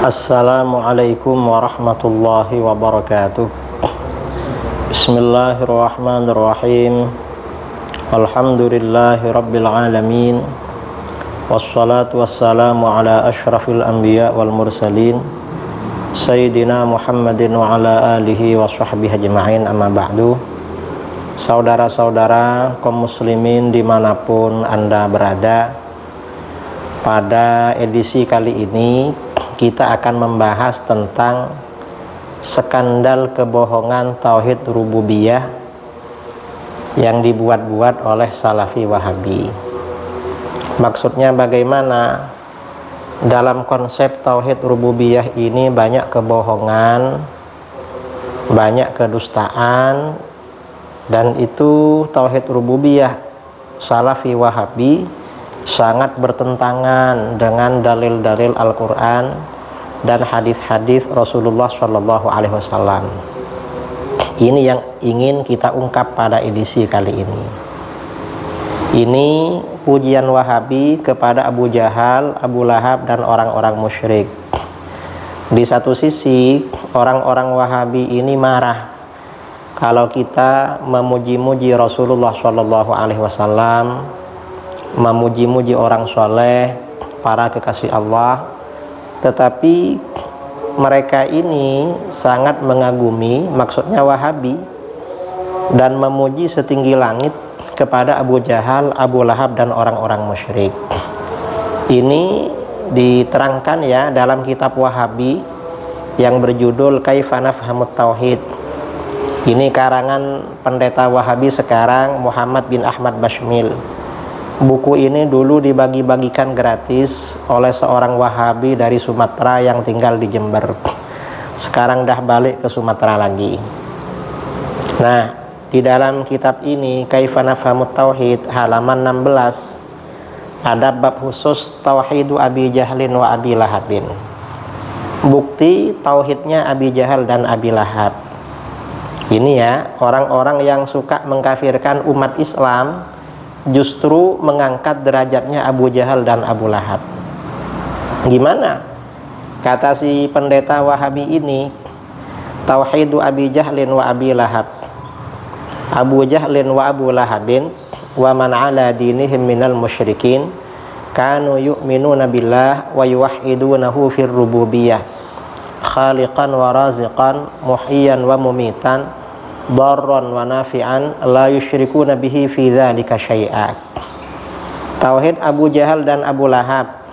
Assalamualaikum warahmatullahi wabarakatuh. Bismillahirrahmanirrahim. Alhamdulillahi rabbil alamin. Wassalatu wassalamu ala ashrafil anbiya wal mursalin Sayyidina Muhammadin wa ala alihi wa sahbihi ajma'in, amma ba'du. Saudara-saudara kaum muslimin dimanapun Anda berada, pada edisi kali ini kita akan membahas tentang skandal kebohongan tauhid rububiyah yang dibuat-buat oleh Salafi Wahabi. Maksudnya bagaimana? Dalam konsep tauhid rububiyah ini banyak kebohongan, banyak kedustaan, dan itu tauhid rububiyah Salafi Wahabi sangat bertentangan dengan dalil-dalil Al-Quran dan hadis-hadis Rasulullah Shallallahu Alaihi Wasallam. Ini yang ingin kita ungkap pada edisi kali ini. Ini pujian Wahabi kepada Abu Jahal, Abu Lahab, dan orang-orang musyrik. Di satu sisi, orang-orang Wahabi ini marah kalau kita memuji-muji Rasulullah Shallallahu Alaihi Wasallam, memuji-muji orang soleh, para kekasih Allah, tetapi mereka ini sangat mengagumi, maksudnya Wahabi, dan memuji setinggi langit kepada Abu Jahal, Abu Lahab, dan orang-orang musyrik. Ini diterangkan ya dalam kitab Wahabi yang berjudul Kaifa Nafhamut Tauhid. Ini karangan pendeta Wahabi sekarang, Muhammad bin Ahmad Bashmil. Buku ini dulu dibagi-bagikan gratis oleh seorang Wahabi dari Sumatera yang tinggal di Jember. Sekarang dah balik ke Sumatera lagi. Nah, di dalam kitab ini Kaifa Nafhamut Tauhid halaman 16 ada bab khusus Tauhidu Abi Jahlin wa Abi Lahabin. Bukti tauhidnya Abi Jahal dan Abi Lahab. Ini ya, orang-orang yang suka mengkafirkan umat Islam justru mengangkat derajatnya Abu Jahal dan Abu Lahab. Gimana? Kata si pendeta Wahabi ini, Tauhidu Abi Jahlin wa Abi Lahab. Abu Jahlin wa Abu Lahabin wa man ala dinihim minal musyrikin kanu yu'minuna billah wa yuwahhidunahu fir rububiyah khaliqan wa raziqan muhyiyan wa mumitan darran wa nafi'an la yusyrikuna bihi fi dzalika syai'a. Tauhid Abu Jahal dan Abu Lahab.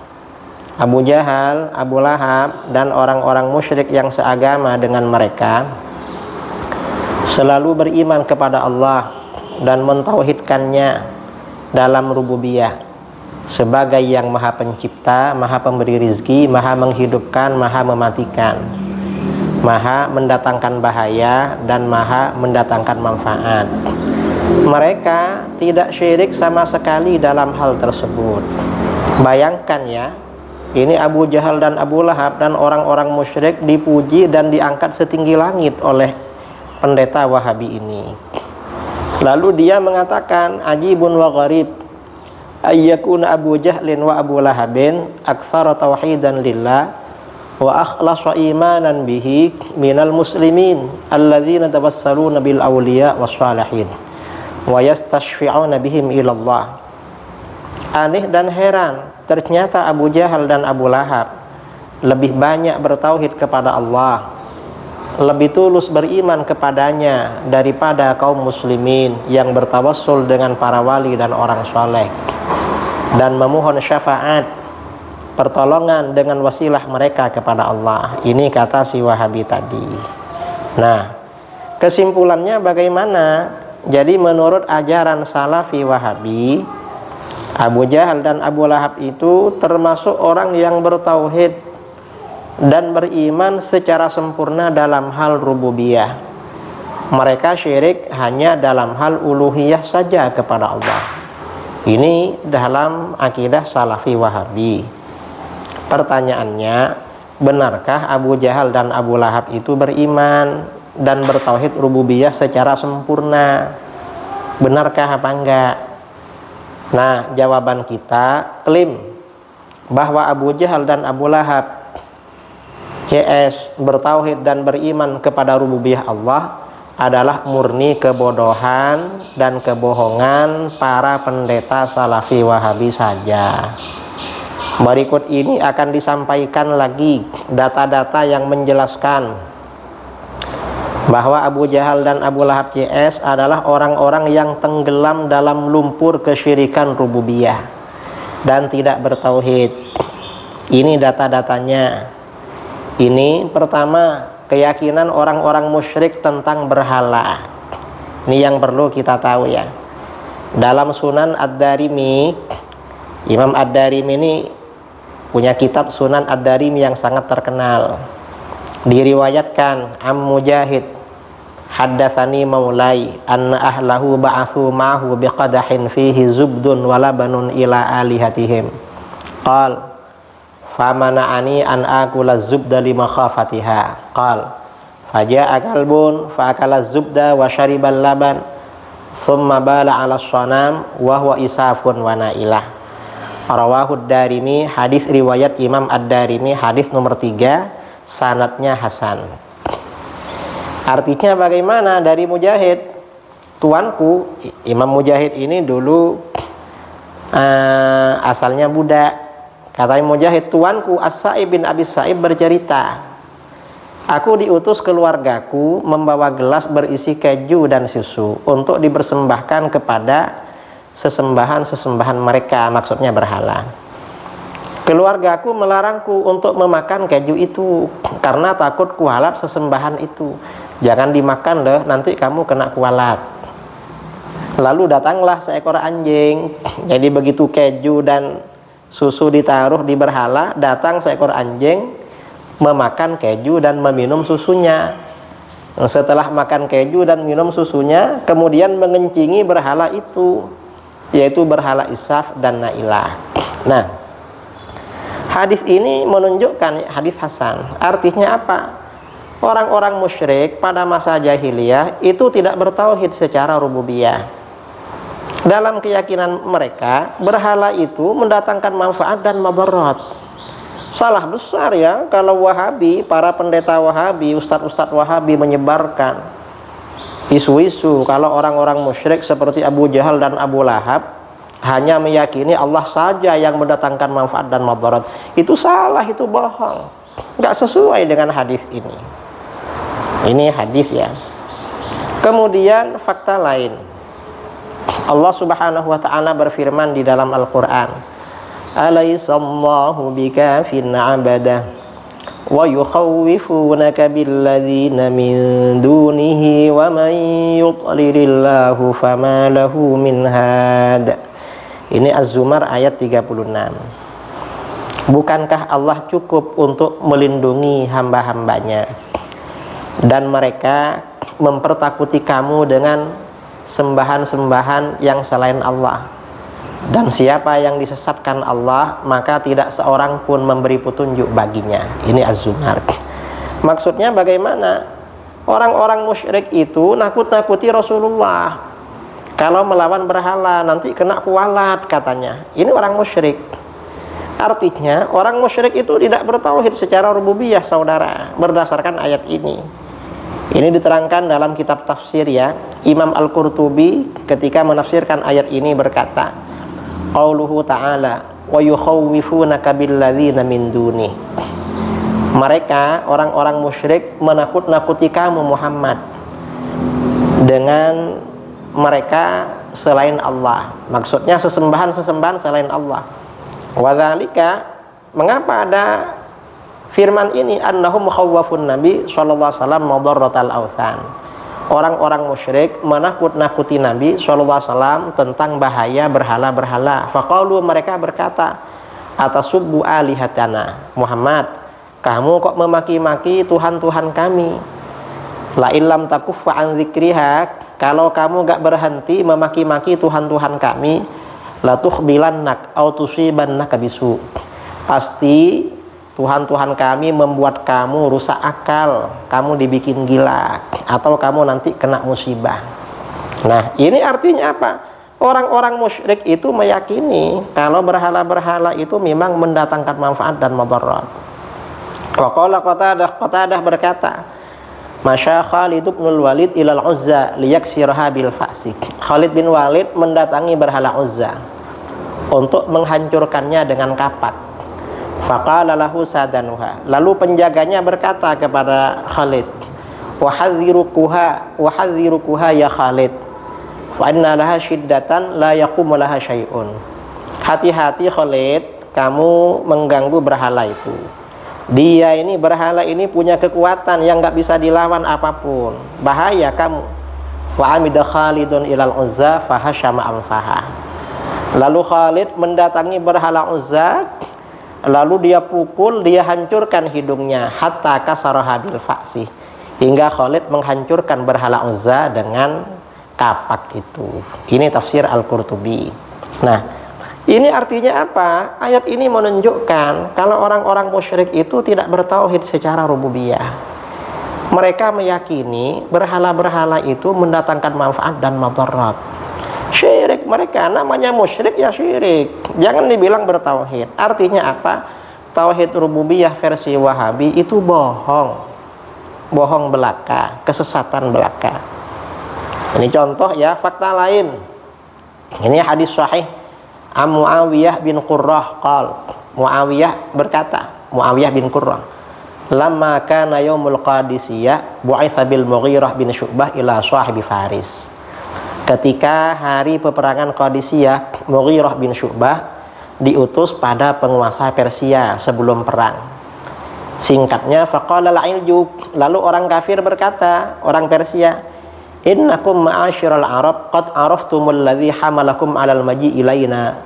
Abu Jahal, Abu Lahab, dan orang-orang musyrik yang seagama dengan mereka selalu beriman kepada Allah dan mentauhidkannya dalam rububiyah sebagai yang maha pencipta, maha pemberi rizki, maha menghidupkan, maha mematikan, maha mendatangkan bahaya, dan maha mendatangkan manfaat. Mereka tidak syirik sama sekali dalam hal tersebut. Bayangkan ya, ini Abu Jahal dan Abu Lahab dan orang-orang musyrik dipuji dan diangkat setinggi langit oleh pendeta Wahabi ini. Lalu dia mengatakan, ajibun wa gharib ayyakuna Abu Jahlin wa Abu Lahabin aktsara tauhidan lillah wa akhlasa imanan bihi minal muslimin alladzina tawassaluna bil awliya was salihin wa yastashfi'una bihim ilallah. Aneh dan heran, ternyata Abu Jahal dan Abu Lahab lebih banyak bertauhid kepada Allah, lebih tulus beriman kepadanya daripada kaum muslimin yang bertawassul dengan para wali dan orang soleh dan memohon syafaat, pertolongan dengan wasilah mereka kepada Allah. Ini kata si Wahabi tadi. Nah, kesimpulannya bagaimana? Jadi menurut ajaran Salafi Wahabi, Abu Jahal dan Abu Lahab itu termasuk orang yang bertauhid dan beriman secara sempurna dalam hal rububiyah. Mereka syirik hanya dalam hal uluhiyah saja kepada Allah. Ini dalam akidah Salafi Wahabi. Pertanyaannya, benarkah Abu Jahal dan Abu Lahab itu beriman dan bertauhid rububiyah secara sempurna? Benarkah apa enggak? Nah, jawaban kita klaim bahwa Abu Jahal dan Abu Lahab CS bertauhid dan beriman kepada rububiyah Allah adalah murni kebodohan dan kebohongan para pendeta Salafi Wahabi saja. Berikut ini akan disampaikan lagi data-data yang menjelaskan bahwa Abu Jahal dan Abu Lahab CS adalah orang-orang yang tenggelam dalam lumpur kesyirikan rububiyah dan tidak bertauhid. Ini data-datanya. Ini pertama, keyakinan orang-orang musyrik tentang berhala. Ini yang perlu kita tahu ya. Dalam Sunan Ad-Darimi, Imam Ad-Darimi ini punya kitab Sunan Ad-Darimi yang sangat terkenal. Diriwayatkan Am Mujahid, haddatsani maulai anna ahlahu ba'athu ma'hu biqadahin fihi zubdun wa labanun ila alihatihim. Qal famana'ani an akula zubda lima khafatiha. Qal faja'a kalbun fa'akala zubda wa syaribal laban thumma bala 'ala shanam wa huwa isafun wa nailah. Rawahu Ad-Darimi, hadis riwayat Imam Ad-Darimi, hadis nomor 3, sanadnya hasan. Artinya bagaimana? Dari Mujahid, tuanku Imam Mujahid ini dulu asalnya budak. Kata Mujahid, tuanku As-Sa'ib bin Abi Sa'ib bercerita, aku diutus keluargaku membawa gelas berisi keju dan susu untuk dipersembahkan kepada sesembahan-sesembahan mereka, maksudnya berhala. Keluargaku melarangku untuk memakan keju itu karena takut kualat sesembahan itu. Jangan dimakan deh, nanti kamu kena kualat. Lalu datanglah seekor anjing. Jadi begitu keju dan susu ditaruh di berhala, datang seekor anjing memakan keju dan meminum susunya. Setelah makan keju dan minum susunya, kemudian mengencingi berhala itu, yaitu berhala Isaf dan Nailah. Nah, hadis ini menunjukkan hadis hasan. Artinya apa? Orang-orang musyrik pada masa jahiliyah itu tidak bertauhid secara rububiyah. Dalam keyakinan mereka, berhala itu mendatangkan manfaat dan madarat. Salah besar ya kalau Wahabi, para pendeta Wahabi, ustadz-ustadz Wahabi menyebarkan isu-isu kalau orang-orang musyrik seperti Abu Jahal dan Abu Lahab hanya meyakini Allah saja yang mendatangkan manfaat dan madarat. Itu salah, itu bohong, nggak sesuai dengan hadis ini. Ini hadis ya. Kemudian fakta lain, Allah Subhanahu wa ta'ala berfirman di dalam Al-Qur'an, Alaihissallahu bikafin 'abdah wa yukhawwifunaka billadzina min dunihi wa man yudlilillahu fama lahu min had. Ini Az-Zumar ayat 36. Bukankah Allah cukup untuk melindungi hamba-hambanya dan mereka mempertakuti kamu dengan sembahan-sembahan yang selain Allah, dan siapa yang disesatkan Allah maka tidak seorang pun memberi petunjuk baginya. Ini Az-Zumar. Maksudnya bagaimana? Orang-orang musyrik itu nakut-nakuti Rasulullah kalau melawan berhala nanti kena kualat katanya. Ini orang musyrik. Artinya orang musyrik itu tidak bertauhid secara rububiyah, saudara, berdasarkan ayat ini. Ini diterangkan dalam kitab tafsir ya. Imam Al-Qurtubi ketika menafsirkan ayat ini berkata, qauluhu ta'ala wa yukhawwifunaka billadzina min duni. Mereka orang-orang musyrik menakut-nakuti kamu Muhammad dengan mereka selain Allah. Maksudnya sesembahan-sesembahan selain Allah. Wa dzalika, mengapa ada firman ini, annahum khawwafun Nabi sallallahu alaihi wasallam madarratal authan. Orang-orang musyrik menakut-nakuti Nabi sallallahu alaihi wasallam tentang bahaya berhala-berhala. Faqalu, mereka berkata, atasubbu alihatana. Muhammad, kamu kok memaki-maki Tuhan-Tuhan kami? La illam takuffa an dzikriha, kalau kamu gak berhenti memaki-maki Tuhan-Tuhan kami, la tukhbilannak au tusibannaka bisu. Pasti Tuhan-Tuhan kami membuat kamu rusak akal, kamu dibikin gila, atau kamu nanti kena musibah. Nah, ini artinya apa? Orang-orang musyrik itu meyakini kalau berhala-berhala itu memang mendatangkan manfaat dan madarat. Wa qala Qatadah berkata, Masya Khalid bin Walid ilal Uzza liyaksirha bil fa'si. Khalid bin Walid mendatangi berhala Uzza untuk menghancurkannya dengan kapak. Faqala lahu sadanuha. Lalu penjaganya berkata kepada Khalid, Wahadhirukuha ya Khalid, fa inna laha syiddatan la yaqumu laha syai'un. Hati-hati Khalid, kamu mengganggu berhala itu. Dia ini, berhala ini punya kekuatan yang nggak bisa dilawan apapun. Bahaya kamu. Wa amida Khalidun ilal Uzza fahasyama anfaha. Lalu Khalid mendatangi berhala Uzza, lalu dia pukul, dia hancurkan hidungnya, hatta kasaraha bil fa'si, hingga Khalid menghancurkan berhala Uzza dengan kapak itu. Ini tafsir Al-Qurtubi. Nah, ini artinya apa? Ayat ini menunjukkan kalau orang-orang musyrik itu tidak bertauhid secara rububiyah. Mereka meyakini berhala-berhala itu mendatangkan manfaat dan madarat. Syirik mereka, namanya musyrik ya syirik. Jangan dibilang bertauhid. Artinya apa? Tauhid rububiyah versi Wahabi itu bohong. Bohong belaka, kesesatan belaka. Ini contoh ya, fakta lain. Ini hadis sahih. Muawiyah bin Qurrah qal. Muawiyah berkata, Muawiyah bin Qurrah, lamma kana yaumul Qadisiyah bu'itsa bil Mughirah bin Syu'bah ila sahibi Faris. Ketika hari peperangan Qadisiyah, Mughirah bin Syu'bah diutus pada penguasa Persia sebelum perang. Singkatnya, faqala al-iljuk, lalu orang kafir berkata, orang Persia, innakum ma'asyiral Arab qad araftumul ladzi hamalakum 'alal maji ilaina.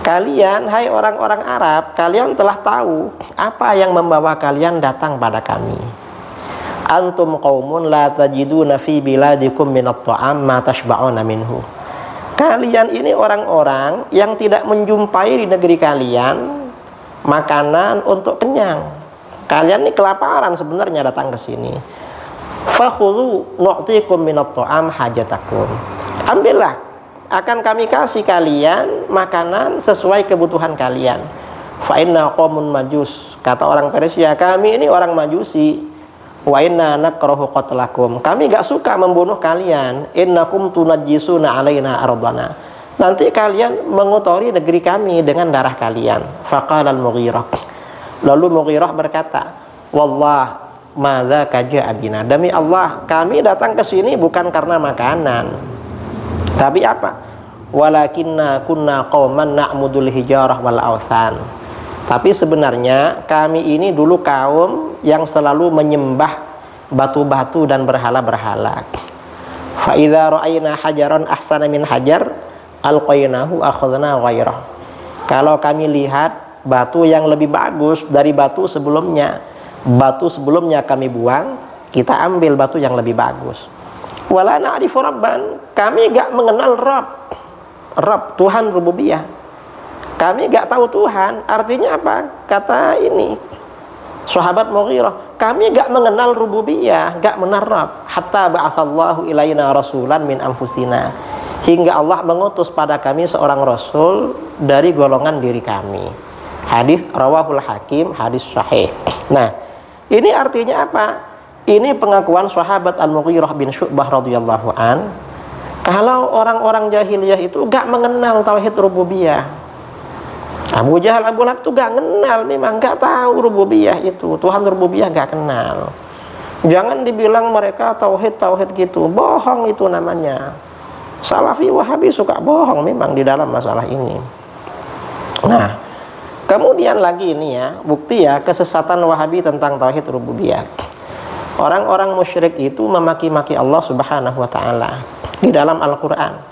Kalian, hai orang-orang Arab, kalian telah tahu apa yang membawa kalian datang pada kami. Antum qaumun la tajiduna fi biladikum minat ta'am ma tashba'una minhu. Kalian ini orang-orang yang tidak menjumpai di negeri kalian makanan untuk kenyang. Kalian ini kelaparan sebenarnya datang ke sini. Fakhudhu nu'tikum minat ta'am hajatakum. Ambillah, akan kami kasih kalian makanan sesuai kebutuhan kalian. Fa inna qaumun majus, kata orang Persia, kami ini orang Majusi. Wa inna nakrahu qatlakum, kami gak suka membunuh kalian. Innakum tunajjisuna alaina ardana, nanti kalian mengotori negeri kami dengan darah kalian. Faqala al-Mughirah, lalu Mughirah berkata, wallah madza kaja abina, demi Allah kami datang ke sini bukan karena makanan, tapi apa? Walakinna kunna qauman na'mudul hijarah wal awthan, tapi sebenarnya kami ini dulu kaum yang selalu menyembah batu-batu dan berhala-berhala. Fa idza ra'ayna hajaran ahsana min hajar alqainahu akhadna ghairah. Kalau kami lihat batu yang lebih bagus dari batu sebelumnya kami buang, kita ambil batu yang lebih bagus. Wala na'rifu rabban, kami gak mengenal Rabb, Tuhan rububiyah. Kami gak tahu Tuhan. Artinya apa? Kata ini sahabat Mughirah, kami gak mengenal rububiyah, gak mengenal Rabb. Hatta ba'atsallahu ilaina rasulan min anfusina, hingga Allah mengutus pada kami seorang rasul dari golongan diri kami. Hadis rawahul Hakim, hadis sahih. Nah, ini artinya apa? Ini pengakuan sahabat Al-Mughirah bin Syu'bah radhiyallahu an, kalau orang-orang jahiliyah itu gak mengenal tauhid rububiyah. Abu Jahal, Abu Lahab itu gak kenal, memang gak tahu rububiyah itu, Tuhan rububiyah gak kenal. Jangan dibilang mereka tauhid gitu, bohong itu namanya. Salafi Wahabi suka bohong memang di dalam masalah ini. Nah, kemudian lagi ini ya, bukti ya kesesatan Wahabi tentang tauhid rububiyah. Orang-orang musyrik itu memaki-maki Allah Subhanahu wa taala di dalam Al-Qur'an.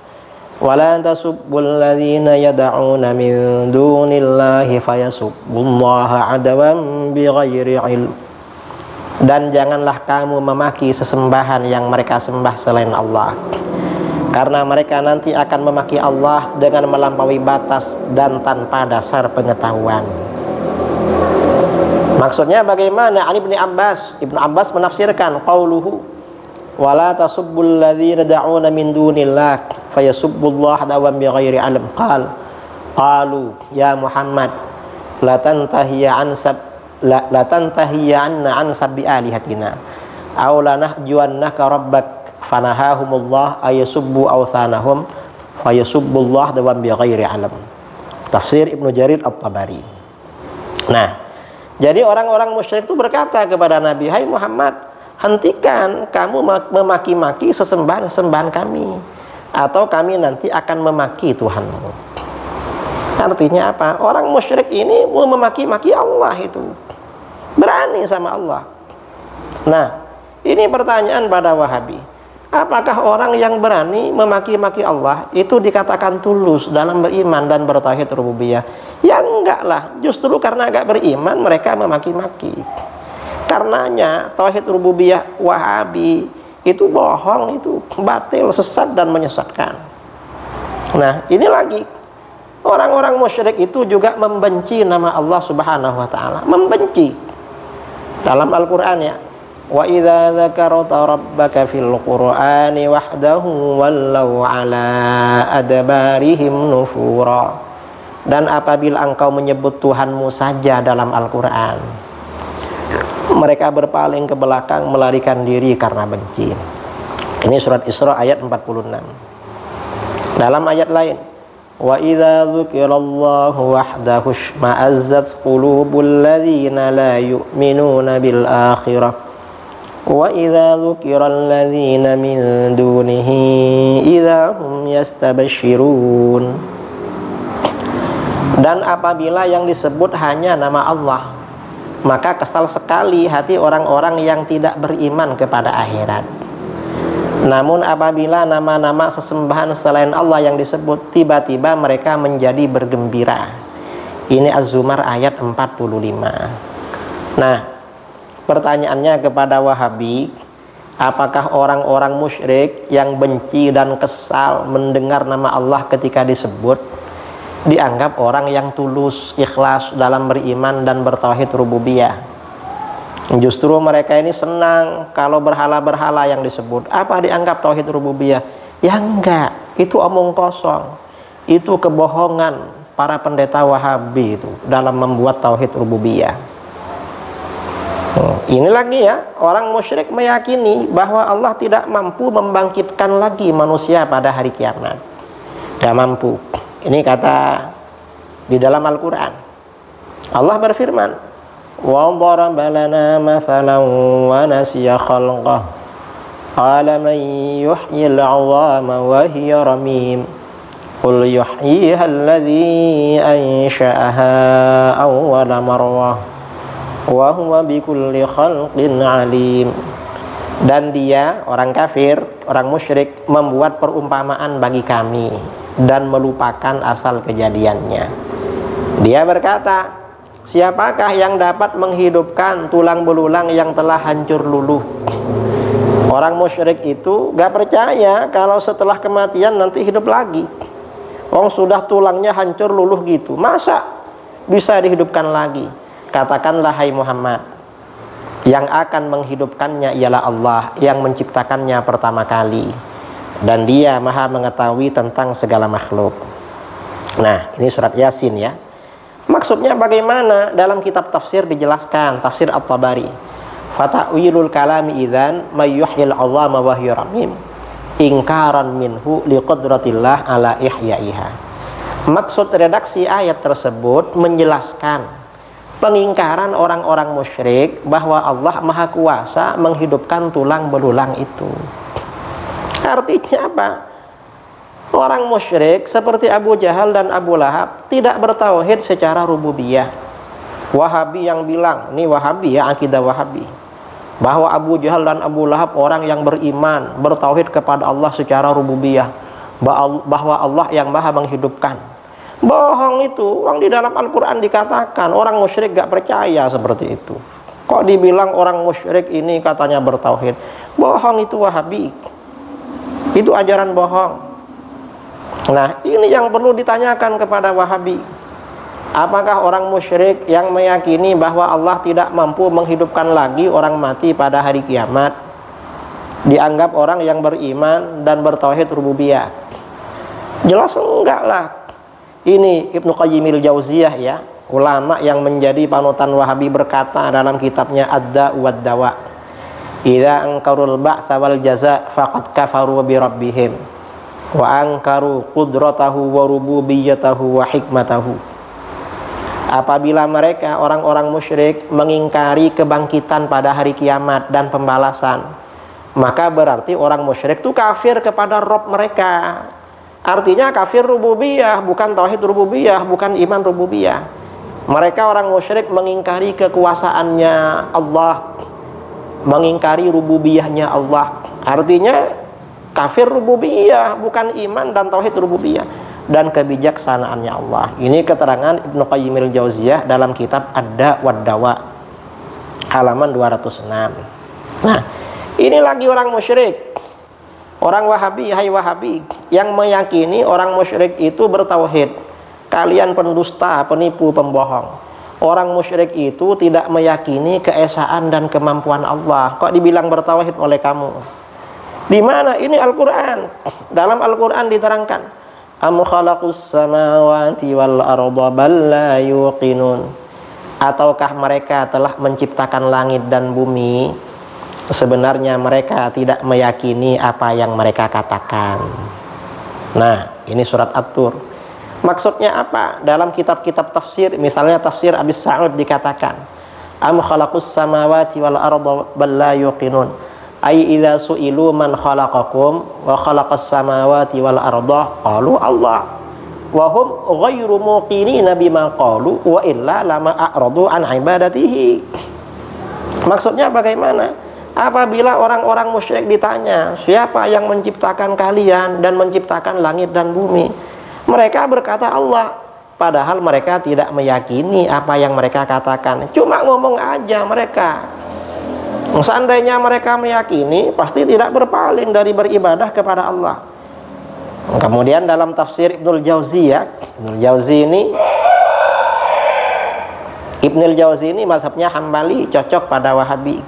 Wala tasubbul ladzina yad'una min dunillahi fayasubbullaha adawan bighairi ilm. Dan janganlah kamu memaki sesembahan yang mereka sembah selain Allah, karena mereka nanti akan memaki Allah dengan melampaui batas dan tanpa dasar pengetahuan. Maksudnya bagaimana? Ibnu Abbas menafsirkan qauluhu wala tasubbul ladzina yad'una min dunillah fayasubbullaha adawan bighairi ilm. Qalu ya Muhammad la tantahiya an la tantahiyanna an sabbi alihatina aw lanahjuannaka rabbak fanahahumullah ayasubbu awthanahum fayasubbullah dawam bighairi alam. Tafsir Ibnu Jarir At-Tabari. Nah, jadi orang-orang musyrik itu berkata kepada Nabi, "Hai Muhammad, hentikan kamu memaki-maki sesembahan-sesembahan kami, atau kami nanti akan memaki Tuhanmu." Artinya apa? Orang musyrik ini mau memaki-maki Allah itu. Berani sama Allah. Nah, ini pertanyaan pada Wahabi. Apakah orang yang berani memaki-maki Allah itu dikatakan tulus dalam beriman dan bertauhid rububiyah? Ya enggak lah. Justru karena agak beriman mereka memaki-maki. Karenanya tauhid rububiyah Wahabi itu bohong, itu batil, sesat dan menyesatkan. Nah, ini lagi. Orang-orang musyrik itu juga membenci nama Allah Subhanahu wa taala, membenci. Dalam Al-Qur'an ya, wa idza dzakarta rabbaka fil qur'ani wahdahu wallau ala adbarihim nufura. Dan apabila engkau menyebut Tuhanmu saja dalam Al-Qur'an, mereka berpaling ke belakang, melarikan diri karena benci. Ini surat Isra ayat 46. Dalam ayat lain, wa idza dzukirallahu wahdahu shma'azzat qulubul ladzina la yu'minuna bil akhirah wa idza dzukiral ladzina min dunihi idza hum yastabshirun. Dan apabila yang disebut hanya nama Allah, maka kesal sekali hati orang-orang yang tidak beriman kepada akhirat. Namun apabila nama-nama sesembahan selain Allah yang disebut, tiba-tiba mereka menjadi bergembira. Ini Az-Zumar ayat 45. Nah, pertanyaannya kepada Wahabi, apakah orang-orang musyrik yang benci dan kesal mendengar nama Allah ketika disebut dianggap orang yang tulus, ikhlas dalam beriman dan bertauhid rububiyah? Justru mereka ini senang kalau berhala-berhala yang disebut. Apa dianggap tauhid rububiyah? Ya enggak, itu omong kosong. Itu kebohongan para pendeta Wahabi itu dalam membuat tauhid rububiyah. Ini lagi ya, orang musyrik meyakini bahwa Allah tidak mampu membangkitkan lagi manusia pada hari kiamat. Tidak mampu. Ini kata di dalam Al-Quran. Allah berfirman, وَضَرَبَ لَنَا مَثَلًا وَنَسِيَ خَلْقَهُ قَالَ مَنْ يُحْيِي الْعِظَامَ وَهِيَ رَمِيمٌ قُلْ يُحْيِيهَا الَّذِي أَنْشَأَهَا أَوَّلَ مَرَّةٍ وَهُوَ بِكُلِّ خَلْقٍ عَلِيمٌ. Dan dia, orang kafir, orang musyrik, membuat perumpamaan bagi kami dan melupakan asal kejadiannya. Dia berkata, siapakah yang dapat menghidupkan tulang belulang yang telah hancur luluh? Orang musyrik itu gak percaya kalau setelah kematian nanti hidup lagi. Sudah tulangnya hancur luluh gitu, masa bisa dihidupkan lagi? Katakanlah, hai Muhammad, yang akan menghidupkannya ialah Allah yang menciptakannya pertama kali, dan dia maha mengetahui tentang segala makhluk. Nah, ini surat Yasin ya. Maksudnya bagaimana? Dalam kitab tafsir dijelaskan, tafsir At-Tabari, fata'wilul kalami idzan may yuhyil 'azama wa hiya ramim ingkaran minhu liqudratillah ala ihyaiha. Maksud redaksi ayat tersebut menjelaskan pengingkaran orang-orang musyrik bahwa Allah maha kuasa menghidupkan tulang belulang itu. Artinya apa? Orang musyrik seperti Abu Jahal dan Abu Lahab tidak bertauhid secara rububiyah. Wahabi yang bilang, ini Wahabi ya, akidah Wahabi, bahwa Abu Jahal dan Abu Lahab orang yang beriman, bertauhid kepada Allah secara rububiyah, bahwa Allah yang maha menghidupkan. Bohong itu. Orang di dalam Al-Quran dikatakan orang musyrik gak percaya seperti itu. Kok dibilang orang musyrik ini katanya bertauhid? Bohong itu Wahabi. Itu ajaran bohong. Nah, ini yang perlu ditanyakan kepada Wahabi. Apakah orang musyrik yang meyakini bahwa Allah tidak mampu menghidupkan lagi orang mati pada hari kiamat dianggap orang yang beriman dan bertauhid rububiyah? Jelas enggak lah. Ini Ibnu Qayyimil Jauziyah ya, ulama yang menjadi panutan Wahabi berkata dalam kitabnya Ad-Da' wad Dawa, "Idza ankarul ba'tsa wal jaza' faqad kafaru bi rabbihim wa ankaru qudratahu wa rububiyyatahu wa hikmatahu." Apabila mereka orang-orang musyrik mengingkari kebangkitan pada hari kiamat dan pembalasan, maka berarti orang musyrik itu kafir kepada Rabb mereka. Artinya kafir rububiyah, bukan tauhid rububiyah, bukan iman rububiyah. Mereka orang musyrik mengingkari kekuasaannya Allah, mengingkari rububiyahnya Allah. Artinya kafir rububiyah, bukan iman dan tauhid rububiyah dan kebijaksanaannya Allah. Ini keterangan Ibnu Qayyim al-Jauziyah dalam kitab Ad-Da' wad Dawa halaman 206. Nah, ini lagi orang musyrik. Orang Wahabi, hai Wahabi, yang meyakini orang musyrik itu bertauhid. Kalian pendusta, penipu, pembohong. Orang musyrik itu tidak meyakini keesaan dan kemampuan Allah. Kok dibilang bertauhid oleh kamu? Di mana? Ini Al-Quran. Dalam Al-Quran diterangkan, am khalaqus samawati wal arda bal la yuqinun. Ataukah mereka telah menciptakan langit dan bumi? Sebenarnya mereka tidak meyakini apa yang mereka katakan. Nah, ini surat At-Tur. Maksudnya apa? Dalam kitab-kitab tafsir, misalnya tafsir Abi Sa'ud dikatakan, am khalaqus samawati wal arda bal la yuqinun. Ai idza su'ilu man khalaqakum wa khalaqas samawati wal arda qalu Allah. Wa hum ghairu muqinina bima qalu wa illa lama a'radu an ibadatihi. Maksudnya bagaimana? Apabila orang-orang musyrik ditanya, siapa yang menciptakan kalian dan menciptakan langit dan bumi? Mereka berkata Allah, padahal mereka tidak meyakini apa yang mereka katakan. Cuma ngomong aja mereka. Seandainya mereka meyakini, pasti tidak berpaling dari beribadah kepada Allah. Kemudian dalam tafsir Ibnul Jauzi, ya, Ibnul Jauzi ini mazhabnya Hambali, cocok pada Wahabi.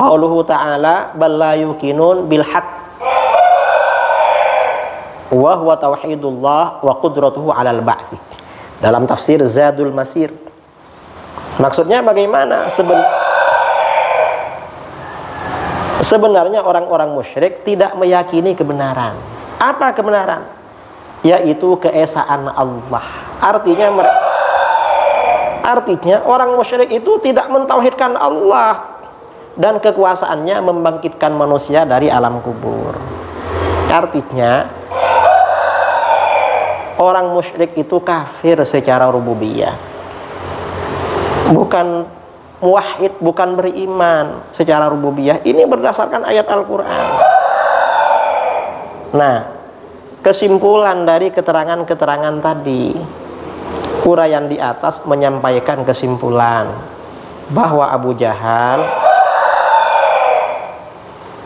Qauluhu ta'ala bal la yuqinun bil haqq wa huwa tauhidullah wa qudratuhu 'alal ba'ts. Dalam tafsir Zadul Masir. Maksudnya bagaimana? Sebenarnya orang-orang musyrik tidak meyakini kebenaran. Apa kebenaran? Yaitu keesaan Allah. Artinya orang musyrik itu tidak mentauhidkan Allah dan kekuasaannya membangkitkan manusia dari alam kubur. Artinya orang musyrik itu kafir secara rububiyah, bukan muwahhid, bukan beriman secara rububiyah. Ini berdasarkan ayat Al-Quran. Nah, kesimpulan dari keterangan-keterangan tadi, uraian di atas menyampaikan kesimpulan bahwa Abu Jahal,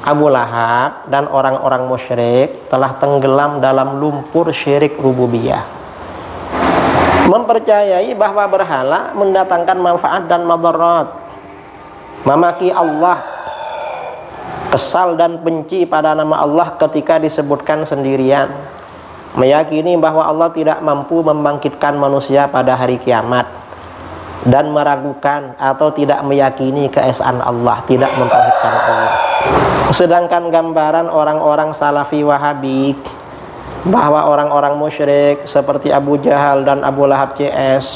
Abu Lahab dan orang-orang musyrik telah tenggelam dalam lumpur syirik rububiyah, mempercayai bahwa berhala mendatangkan manfaat dan madarat, memaki Allah, kesal dan benci pada nama Allah ketika disebutkan sendirian, meyakini bahwa Allah tidak mampu membangkitkan manusia pada hari kiamat, dan meragukan atau tidak meyakini keesaan Allah, tidak mentauhidkan Allah. Sedangkan gambaran orang-orang Salafi Wahabi bahwa orang-orang musyrik seperti Abu Jahal dan Abu Lahab CS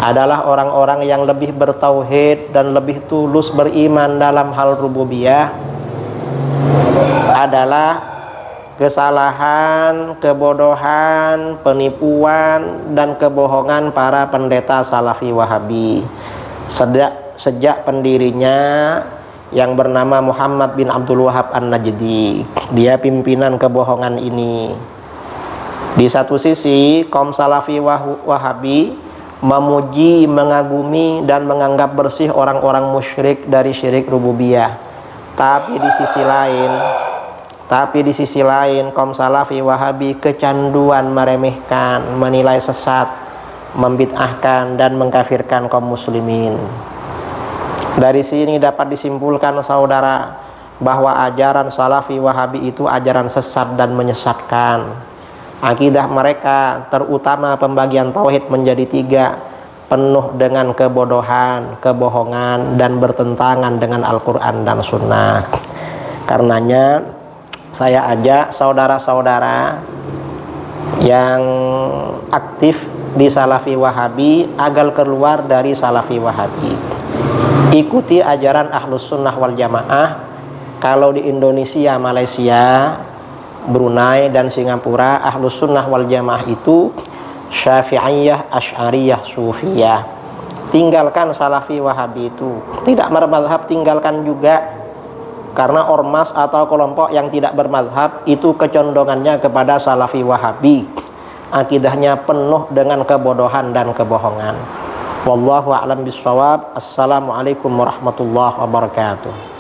adalah orang-orang yang lebih bertauhid dan lebih tulus beriman dalam hal rububiyah adalah kesalahan, kebodohan, penipuan, dan kebohongan para pendeta Salafi Wahabi sejak pendirinya yang bernama Muhammad bin Abdul Wahab An-Najdi. Dia pimpinan kebohongan ini. Di satu sisi kaum Salafi Wahabi memuji, mengagumi, dan menganggap bersih orang-orang musyrik dari syirik rububiyah. Tapi di sisi lain kaum Salafi Wahabi kecanduan meremehkan, menilai sesat, membid'ahkan, dan mengkafirkan kaum muslimin. Dari sini dapat disimpulkan saudara bahwa ajaran Salafi Wahabi itu ajaran sesat dan menyesatkan. Akidah mereka terutama pembagian tauhid menjadi 3, penuh dengan kebodohan, kebohongan, dan bertentangan dengan Al-Quran dan Sunnah. Karenanya saya ajak saudara-saudara yang aktif di Salafi Wahabi agar keluar dari Salafi Wahabi. Ikuti ajaran Ahlus Sunnah wal Jamaah. Kalau di Indonesia, Malaysia, Brunei, dan Singapura, Ahlus Sunnah wal Jamaah itu Syafi'iyah, Asy'ariyah, Sufiyah. Tinggalkan Salafi Wahabi itu. Tidak bermadhab, tinggalkan juga. Karena ormas atau kelompok yang tidak bermadhab itu kecondongannya kepada Salafi Wahabi. Akidahnya penuh dengan kebodohan dan kebohongan. Wallahu a'lam bishawab. Assalamualaikum warahmatullahi wabarakatuh.